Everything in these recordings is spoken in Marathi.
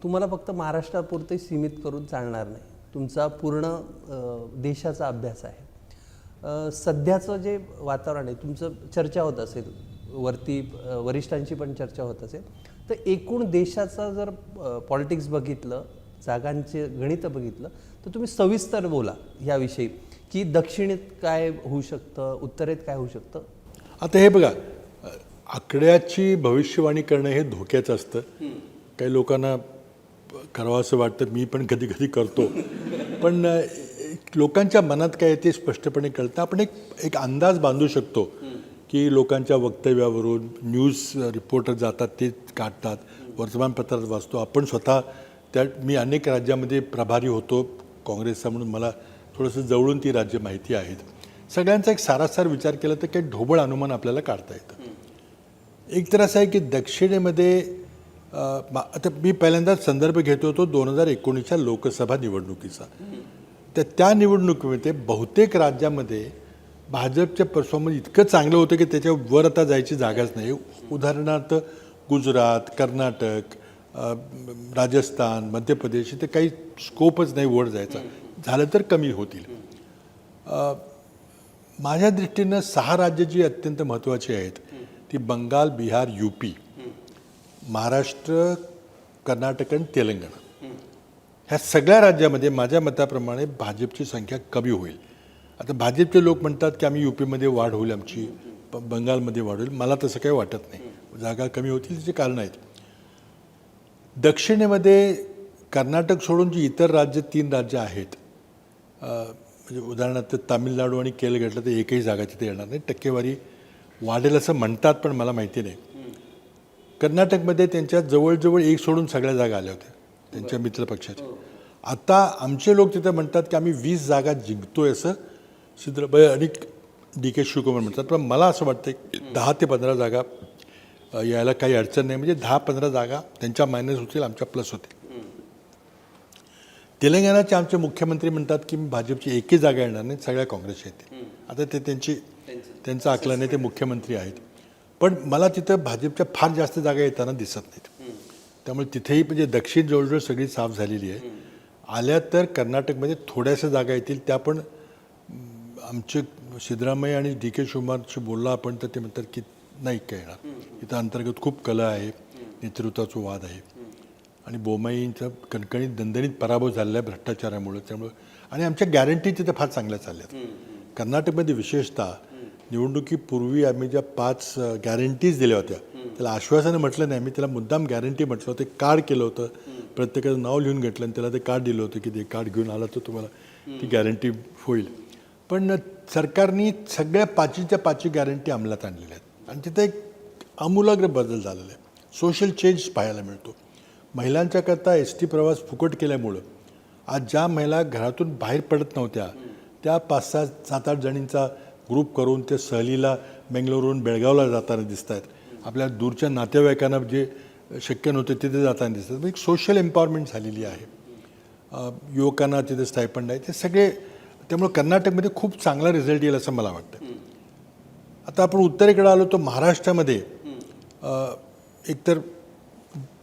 तुम्हाला फक्त महाराष्ट्रापुरते सीमित करून चालणार नाही, तुमचा पूर्ण देशाचा अभ्यास आहे। सध्याचं जे वातावरण आहे, तुमचं चर्चा होत असेल वरती, वरिष्ठांची पण चर्चा होत असेल, तर एकूण देशाचा जर पॉलिटिक्स बघितलं, जागांचे गणित बघितलं, तर तुम्ही सविस्तर बोला याविषयी की दक्षिणेत काय होऊ शकतं, उत्तरेत काय होऊ शकतं। आता हे बघा, आकड्याची भविष्यवाणी करणं हे धोक्याचं असतं। काही लोकांना करावं असं वाटतं, मी पण कधी कधी करतो, पण लोकांच्या मनात काय आहे ते स्पष्टपणे कळतं। आपण एक अंदाज बांधू शकतो की लोकांच्या वक्तव्यावरून न्यूज रिपोर्टर जातात ते काढतात, वर्तमानपत्रात वाचतो, आपण स्वतः त्या, मी अनेक राज्यामध्ये प्रभारी होतो काँग्रेसचा म्हणून मला थोडंसं जवळून ती राज्य माहिती आहेत। सगळ्यांचा एक सारासार विचार केला तर काही ढोबळ अनुमान आपल्याला काढता येतं। एक तर असं आहे की दक्षिणेमध्ये आता मी पहिल्यांदा संदर्भ घेतो तो 2019च्या लोकसभा निवडणुकीचा, तर त्या निवडणुकीमध्ये बहुतेक राज्यामध्ये भाजपचं परफॉर्मन्स इतकं चांगलं होतं की त्याच्यावर आता जायची जागाच नाही। उदाहरणार्थ गुजरात, कर्नाटक, राजस्थान, मध्य प्रदेश, इथे काही स्कोपच नाही वर जायचा, झालं तर कमी होतील। माझ्या दृष्टीनं 6 राज्य जी अत्यंत महत्त्वाची आहेत ती बंगाल, बिहार, यूपी, महाराष्ट्र, कर्नाटक आणि तेलंगणा, ह्या सगळ्या राज्यामध्ये माझ्या मताप्रमाणे भाजपची संख्या कमी होईल। आता भाजपचे लोक म्हणतात की आम्ही यूपीमध्ये वाढ होईल, आमची बंगालमध्ये वाढ होईल, मला तसं काही वाटत नाही, जागा कमी होतील त्याची कारणं आहेत। दक्षिणेमध्ये कर्नाटक सोडून जी इतर राज्य 3 राज्य आहेत, म्हणजे उदाहरणार्थ तामिळनाडू आणि केरळ घेतलं तर एकही जागा तिथे येणार नाही, टक्केवारी वाढेल असं म्हणतात पण मला माहिती नाही। कर्नाटकमध्ये त्यांच्या जवळजवळ एक सोडून सगळ्या जागा आल्या होत्या त्यांच्या मित्रपक्षाच्या। आता आमचे लोक तिथे म्हणतात की आम्ही 20 जागा जिंकतोय असं सिद्धरामय्या आणि DK शिवकुमार म्हणतात, पण मला असं वाटतं की 10 ते 15 जागा यायला काही अडचण नाही, म्हणजे 10-15 जागा त्यांच्या मायनस होतील, आमच्या प्लस होतील। तेलंगणाचे आमचे मुख्यमंत्री म्हणतात की भाजपची एकही जागा येणार नाही, सगळ्या काँग्रेसच्या येतील। आता ते त्यांचं आकलन आहे, ते मुख्यमंत्री आहेत, पण मला तिथं भाजपच्या फार जास्त जागा येताना दिसत नाहीत। त्यामुळे तिथेही म्हणजे दक्षिण जवळजवळ सगळी साफ झालेली आहे। आल्या तर कर्नाटकमध्ये थोड्याशा जागा येतील, त्या पण आमचे सिद्धरामय्या आणि DK शिवकुमारशी बोलला आपण तर ते म्हणतात की नाही काय येणार, इथं अंतर्गत खूप कला आहे, नेतृत्वाचा वाद आहे आणि बोमाईंचा कणकणीत दणदणीत पराभव झालेला आहे भ्रष्टाचारामुळे, त्यामुळे आणि आमच्या गॅरंटी तिथं फार चांगल्या चालल्यात। कर्नाटकमध्ये विशेषतः निवडणुकीपूर्वी आम्ही ज्या 5 गॅरंटीज दिल्या होत्या, त्याला आश्वासनं म्हटलं नाही, आम्ही त्याला मुद्दाम गॅरंटी म्हटलं होतं, कार्ड केलं होतं, प्रत्येकाचं नाव लिहून घेतलं आणि त्याला ते कार्ड दिलं होतं की ते कार्ड घेऊन आला तर तुम्हाला ती गॅरंटी होईल। पण सरकारने सगळ्या 5च्या 5 गॅरंटी अंमलात आणलेल्या आहेत आणि तिथे एक आमूलाग्र बदल झालेला आहे, सोशल चेंज पाहायला मिळतो। महिलांच्याकरता ST प्रवास फुकट केल्यामुळं आज ज्या महिला घरातून बाहेर पडत नव्हत्या त्या 5-7-8 जणींचा ग्रुप करून ते सहलीला बेंगलोरहून बेळगावला जाताना दिसत आहेत, आपल्या दूरच्या नातेवाईकांना जे शक्य नव्हते तिथे जाताना दिसतात। एक सोशल एम्पॉवरमेंट झालेली आहे, युवकांना तिथे स्टायपंड आहे, ते सगळे, त्यामुळे कर्नाटकमध्ये खूप चांगला रिझल्ट येईल असं मला वाटतं। आता आपण उत्तरेकडे आलो तर महाराष्ट्रामध्ये एकतर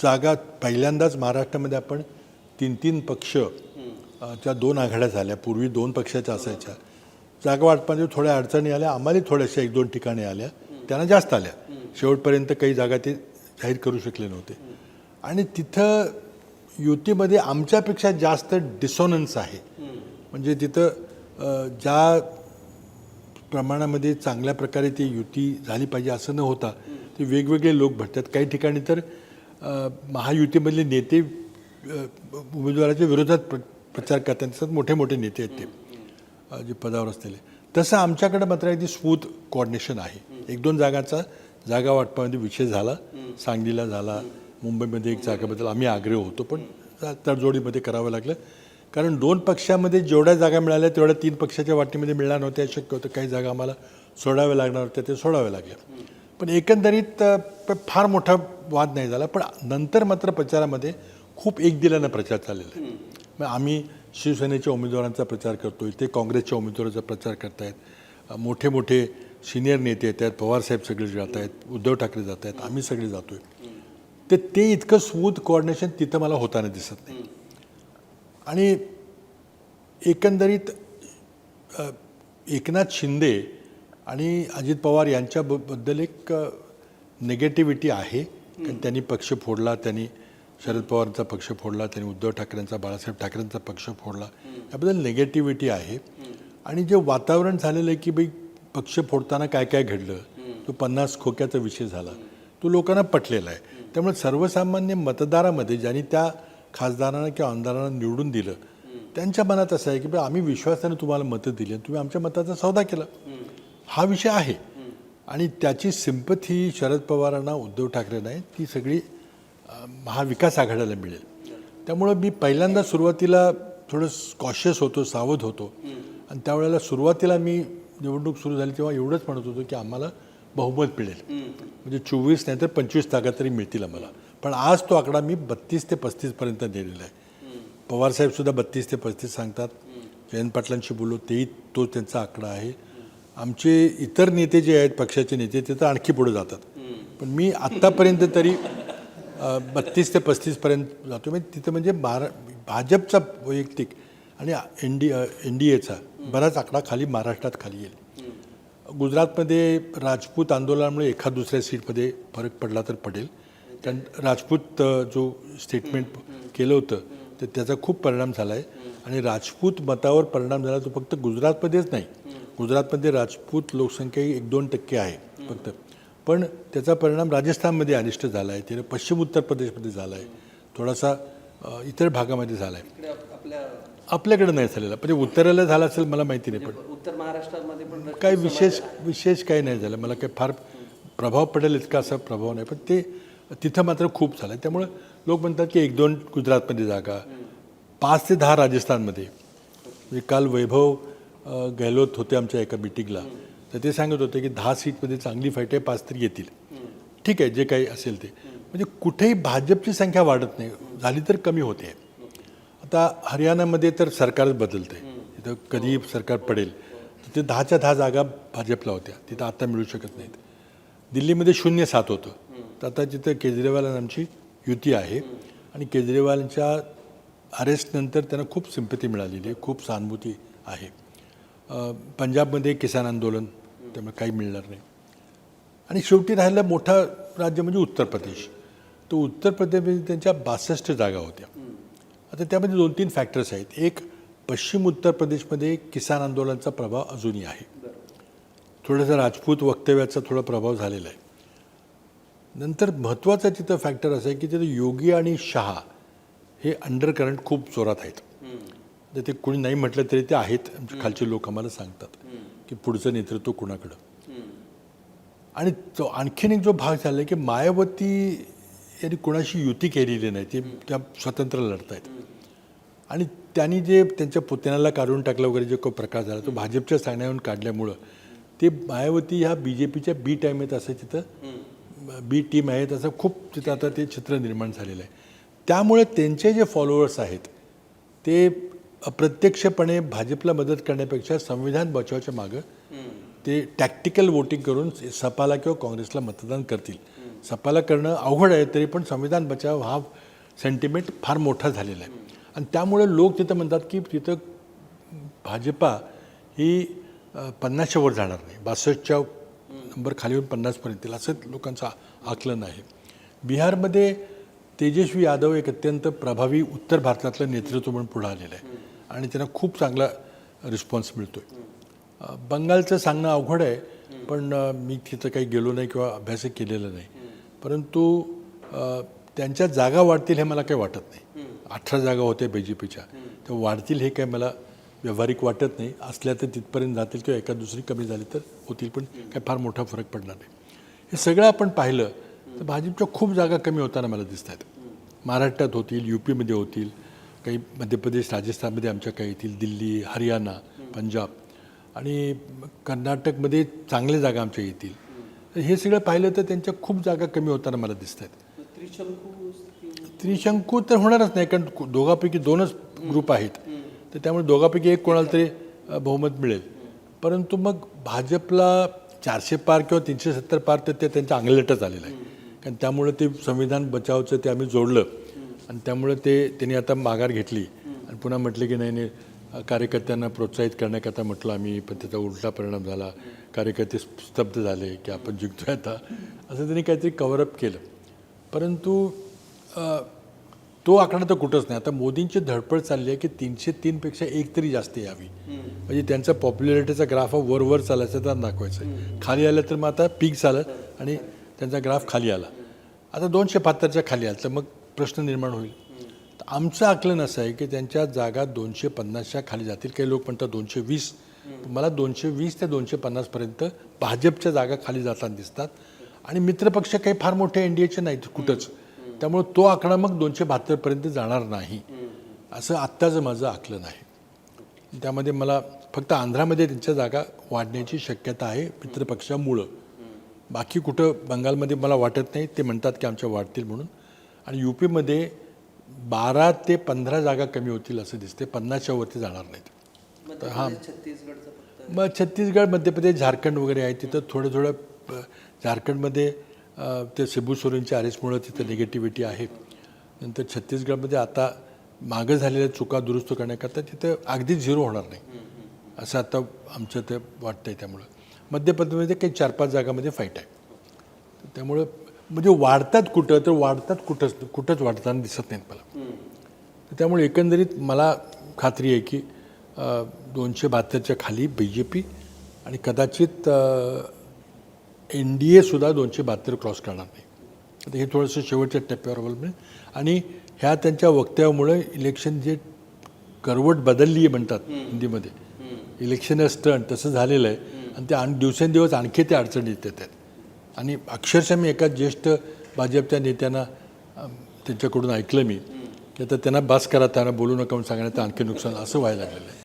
जागा पहिल्यांदाच महाराष्ट्रामध्ये आपण 3-3 पक्ष च्या 2 आघाड्या झाल्या, पूर्वी 2 पक्षाच्या असायच्या। जागा वाटपामध्ये थोड्या अडचणी आल्या, आम्हाला थोड्याशा 1-2 ठिकाणी आल्या, त्यांना जास्त आल्या, शेवटपर्यंत काही जागा ते जाहीर करू शकले नव्हते आणि तिथं युतीमध्ये आमच्यापेक्षा जास्त डिसोनन्स आहे, म्हणजे तिथं ज्या प्रमाणामध्ये चांगल्या प्रकारे ती युती झाली पाहिजे असं न होता ते वेगवेगळे लोक भेटतात। काही ठिकाणी तर महायुतीमधले नेते उमेदवाराच्या विरोधात प्रचार करतात, त्याच्यात मोठे मोठे नेते आहेत ते जे पदावर असलेले। तसं आमच्याकडे मात्र अगदी स्मूथ कोऑर्डिनेशन आहे। 1-2 जागांचा जागा वाटपामध्ये विषय झाला, सांगलीला झाला, मुंबईमध्ये एक जागेबद्दल आम्ही आग्रह होतो, पण तडजोडीमध्ये करावं लागलं, कारण 2 पक्षामध्ये जेवढ्या जागा मिळाल्या तेवढ्या 3 पक्षाच्या वाटेमध्ये मिळणार नव्हत्या, शक्य होतं काही जागा आम्हाला सोडाव्या लागणार होत्या, ते सोडाव्या लागल्या। पण एकंदरीत फार मोठा वाद नाही झाला, पण नंतर मात्र प्रचारामध्ये खूप एकदिलानं प्रचार चाललेला आहे। मग आम्ही शिवसेनेच्या उमेदवारांचा प्रचार करतोय, ते काँग्रेसच्या उमेदवारांचा प्रचार करतायत, मोठे मोठे सिनियर नेते येत आहेत, पवारसाहेब सगळे जात आहेत, उद्धव ठाकरे जात आहेत, आम्ही सगळे जातोय। तर ते इतकं स्मूथ कोऑर्डिनेशन तिथं मला होताना दिसत नाही. आणि एकंदरीत एकनाथ शिंदे आणि अजित पवार यांच्याबद्दल एक निगेटिव्हिटी आहे. कारण त्यांनी पक्ष फोडला, त्यांनी शरद पवारांचा पक्ष फोडला, त्यांनी उद्धव ठाकरेंचा, बाळासाहेब ठाकरेंचा पक्ष फोडला, याबद्दल निगेटिव्हिटी आहे. आणि जे वातावरण झालेलं आहे की बाई पक्ष फोडताना काय काय घडलं, तो 50 खोक्याचा विषय झाला, तो लोकांना पटलेला आहे. त्यामुळे सर्वसामान्य मतदारामध्ये ज्यांनी त्या खासदारांना किंवा आमदारांना निवडून दिलं, त्यांच्या मनात असं आहे की आम्ही विश्वासाने तुम्हाला मतं दिली, तुम्ही आमच्या मताचा सौदा केला, हा विषय आहे. आणि त्याची सिंपथी शरद पवारांना, उद्धव ठाकरेंना आहे, ती सगळी महाविकास आघाडीला मिळेल. त्यामुळं मी पहिल्यांदा सुरुवातीला थोडं कॉशियस होतो, सावध होतो. आणि त्यावेळेला सुरुवातीला मी निवडणूक सुरू झाली तेव्हा एवढंच म्हणत होतो की आम्हाला बहुमत मिळेल, म्हणजे 24 नाही तर 25 जागा तरी मिळतील आम्हाला. पण आज तो आकडा मी 32 ते 35पर्यंत नेलेला आहे. पवारसाहेबसुद्धा 32 ते 35 सांगतात. जयंत पाटलांशी बोललो तेही तो त्यांचा आकडा आहे. आमचे इतर नेते जे आहेत, पक्षाचे नेते, ते तर आणखी पुढे जातात. पण मी आत्तापर्यंत तरी 32 ते 35पर्यंत जातो. म्हणजे तिथं म्हणजे भाजपचा वैयक्तिक आणि एन डी एचा बराच आकडा खाली महाराष्ट्रात खाली येईल. गुजरातमध्ये राजपूत आंदोलनामुळे एखाद दुसऱ्या सीटमध्ये फरक पडला तर पडेल. कारण राजपूत जो स्टेटमेंट केलं होतं तर त्याचा खूप परिणाम झाला आहे. आणि राजपूत मतावर परिणाम झाला तो फक्त गुजरातमध्येच नाही. गुजरातमध्ये राजपूत लोकसंख्या 1-2% आहे फक्त, पण त्याचा परिणाम राजस्थानमध्ये अनिष्ट झाला आहे, त्याने पश्चिम उत्तर प्रदेशमध्ये झाला आहे, थोडासा इतर भागामध्ये झाला आहे. आपल्याकडे नाही झालेला, म्हणजे उत्तरेला झाला असेल मला माहिती नाही, पण उत्तर महाराष्ट्रामध्ये पण काही विशेष काही नाही झालं. मला काही फार प्रभाव पडेल इतका असा प्रभाव नाही, पण ते तिथं मात्र खूप झालं. त्यामुळं लोक म्हणतात की 1-2 गुजरातमध्ये जागा, 5 ते 10 राजस्थानमध्ये. म्हणजे काल वैभव गेहलोत होते आमच्या एका मिटिंगला, तर ते सांगत होते की 10 सीटमध्ये चांगली फाईट आहे, 5 तरी येतील. ठीक आहे, जे काही असेल ते. म्हणजे कुठेही भाजपची संख्या वाढत नाही, झाली तर कमी होते. आता हरियाणामध्ये तर सरकारच बदलते, तिथं कधी सरकार पडेल. तिथे 10च्या 10 जागा भाजपला होत्या, तिथं आता मिळू शकत नाहीत. दिल्लीमध्ये 0-7 होतं, तर आता तिथं केजरीवाल आमची युती आहे. आणि केजरीवालांच्या अरेस्टनंतर त्यांना खूप सिंपती मिळालेली आहे, खूप सहानुभूती आहे. पंजाबमध्ये किसान आंदोलन, त्यामुळे काही मिळणार नाही. आणि शेवटी राहिलं मोठं राज्य म्हणजे उत्तर प्रदेश. तर उत्तर प्रदेशमध्ये त्यांच्या 62 जागा होत्या. आता त्यामध्ये 2-3 फॅक्टर्स आहेत. एक, पश्चिम उत्तर प्रदेशमध्ये किसान आंदोलनाचा प्रभाव अजूनही आहे. थोडासा राजपूत वक्तव्याचा थोडा प्रभाव झालेला आहे. नंतर महत्त्वाचा तिथं फॅक्टर असं आहे की तिथं योगी आणि शहा हे अंडरकरंट खूप जोरात आहेत. तर ते कोणी नाही म्हटलं तरी ते आहेत. आमचे खालचे लोक आम्हाला सांगतात की पुढचं नेतृत्व कुणाकडं. आणि तो आणखीन एक जो भाग झाला आहे की मायावती यांनी कोणाशी युती केलेली नाही, ते त्या स्वतंत्र लढत आहेत. आणि त्यांनी जे त्यांच्या पुतण्याला काढून टाकलं वगैरे जो काही प्रकार झाला तो भाजपच्या सांगण्यावरून काढल्यामुळं ते मायावती ह्या BJPच्या बी टाईम आहेत, असं तिथं बी टीम आहेत, असं खूप तिथं आता ते चित्र निर्माण झालेलं आहे. त्यामुळे त्यांचे जे फॉलोअर्स आहेत ते अप्रत्यक्षपणे भाजपला मदत करण्यापेक्षा संविधान बचावाच्या मागं ते टॅक्टिकल वोटिंग करून सपाला किंवा काँग्रेसला मतदान करतील. सपाला करणं अवघड आहे, तरी पण संविधान बचाव हा सेंटिमेंट फार मोठा झालेला आहे. आणि त्यामुळे लोक तिथं म्हणतात की तिथं भाजपा ही 50च्या वर जाणार नाही, 62च्या नंबर खाली येऊन 50पर्यंत येईल, असं लोकांचं आकलन आहे. बिहारमध्ये तेजस्वी यादव एक अत्यंत प्रभावी उत्तर भारतातलं नेतृत्व म्हणून पुढे आलेलं आहे आणि त्यांना खूप चांगला रिस्पॉन्स मिळतो आहे. बंगालचं सांगणं अवघड आहे, पण मी तिथं काही गेलो नाही किंवा अभ्यासही केलेला नाही. परंतु त्यांच्या जागा वाढतील हे मला काही वाटत नाही. 18 जागा होत्या BJPच्या, त्या वाढतील हे काही मला व्यावहारिक वाटत नाही. असल्या तर तिथपर्यंत जातील किंवा एका दुसरी कमी झाली तर होतील, पण काही फार मोठा फरक पडणार नाही. हे सगळं आपण पाहिलं तर भाजपच्या खूप जागा कमी होताना मला दिसत आहेत. महाराष्ट्रात होतील, UPमध्ये होतील, काही मध्य प्रदेश राजस्थानमध्ये आमच्या काही येतील, दिल्ली, हरियाणा, पंजाब आणि कर्नाटकमध्ये चांगल्या जागा आमच्या येतील. तर हे सगळं पाहिलं तर त्यांच्या खूप जागा कमी होताना मला दिसत आहेत. त्रिशंकू तर होणारच नाही, कारण दोघापैकी 2च ग्रुप आहेत, तर त्यामुळे दोघापैकी एक कोणाला तरी बहुमत मिळेल. परंतु मग भाजपला 400 पार किंवा 370 पार तर ते त्यांच्या अंगलटच आलेलं आहे. कारण त्यामुळे ते संविधान बचावचं ते आम्ही जोडलं आणि त्यामुळे त्यांनी आता माघार घेतली आणि पुन्हा म्हटले की नाही कार्यकर्त्यांना प्रोत्साहित करण्याकरता म्हटलं आम्ही, पण त्याचा उलटा परिणाम झाला, कार्यकर्ते स्तब्ध झाले की आपण जिंकतोय आता, असं त्यांनी काहीतरी कव्हरअप केलं. परंतु तो आकडा तर कुठंच नाही. आता मोदींची धडपड चालली आहे की 303पेक्षा एक तरी जास्त यावी, म्हणजे त्यांचा पॉप्युलॅरिटीचा ग्राफ वर चालायचा तर दाखवायचं आहे. खाली आलं तर मग आता पीक झालं आणि त्यांचा ग्राफ खाली आला. आता 272च्या खाली आला तर मग प्रश्न निर्माण होईल. तर आमचं आकलन असं आहे की त्यांच्या जागा 250च्या खाली जातील. काही लोक म्हणतात 220. मला 220 ते 250पर्यंत भाजपच्या जागा खाली जाताना दिसतात आणि मित्रपक्ष काही फार मोठे NDAचे नाहीत कुठंच. त्यामुळे तो आकडा मग 272पर्यंत जाणार नाही असं आत्ताचं माझं आकलन आहे. त्यामध्ये मला फक्त आंध्रामध्ये त्यांच्या जागा वाढण्याची शक्यता आहे मित्रपक्षामुळं. बाकी कुठं बंगालमध्ये मला वाटत नाही. ते म्हणतात की आमच्या वाढतील म्हणून. आणि UPमध्ये 12 ते 15 जागा कमी होतील असं दिसते, 50च्या वरती जाणार नाहीत. तर हां, मग छत्तीसगड, मध्य प्रदेश, झारखंड वगैरे आहे तिथं थोडं झारखंडमध्ये ते शिबू सोरेनच्या अरेस्टमुळं तिथं निगेटिव्हिटी आहे. नंतर छत्तीसगडमध्ये आता मागं झालेल्या चुका दुरुस्त करण्याकरता तिथं अगदी झिरो होणार नाही असं आता आमचं ते वाटतं आहे. त्यामुळं मध्य प्रदेशमध्ये काही 4-5 जागामध्ये फाईट आहे. त्यामुळं म्हणजे वाढतात कुठं तर वाढतात कुठंच वाढताना दिसत नाहीत मला. त्यामुळे एकंदरीत मला खात्री आहे की 272च्या खाली BJP आणि कदाचित NDA सुद्धा 272 क्रॉस करणार नाही. आता हे थोडंसं शेवटच्या टप्प्यावर अवलंबून आहे. आणि ह्या त्यांच्या वक्तव्यामुळे इलेक्शन जे करवट बदलली आहे म्हणतात हिंदीमध्ये, इलेक्शन स्टंट तसं झालेलं आहे आणि ते दिवसेंदिवस आणखी ते अडचणीत येत आहेत. आणि अक्षरशः मी एका ज्येष्ठ भाजपच्या नेत्यांना त्यांच्याकडून ऐकलं मी की आता त्यांना बस करा, त्यांना बोलू नका म्हणून सांगण्यात आणखी नुकसान असं व्हायला लागलेलं आहे.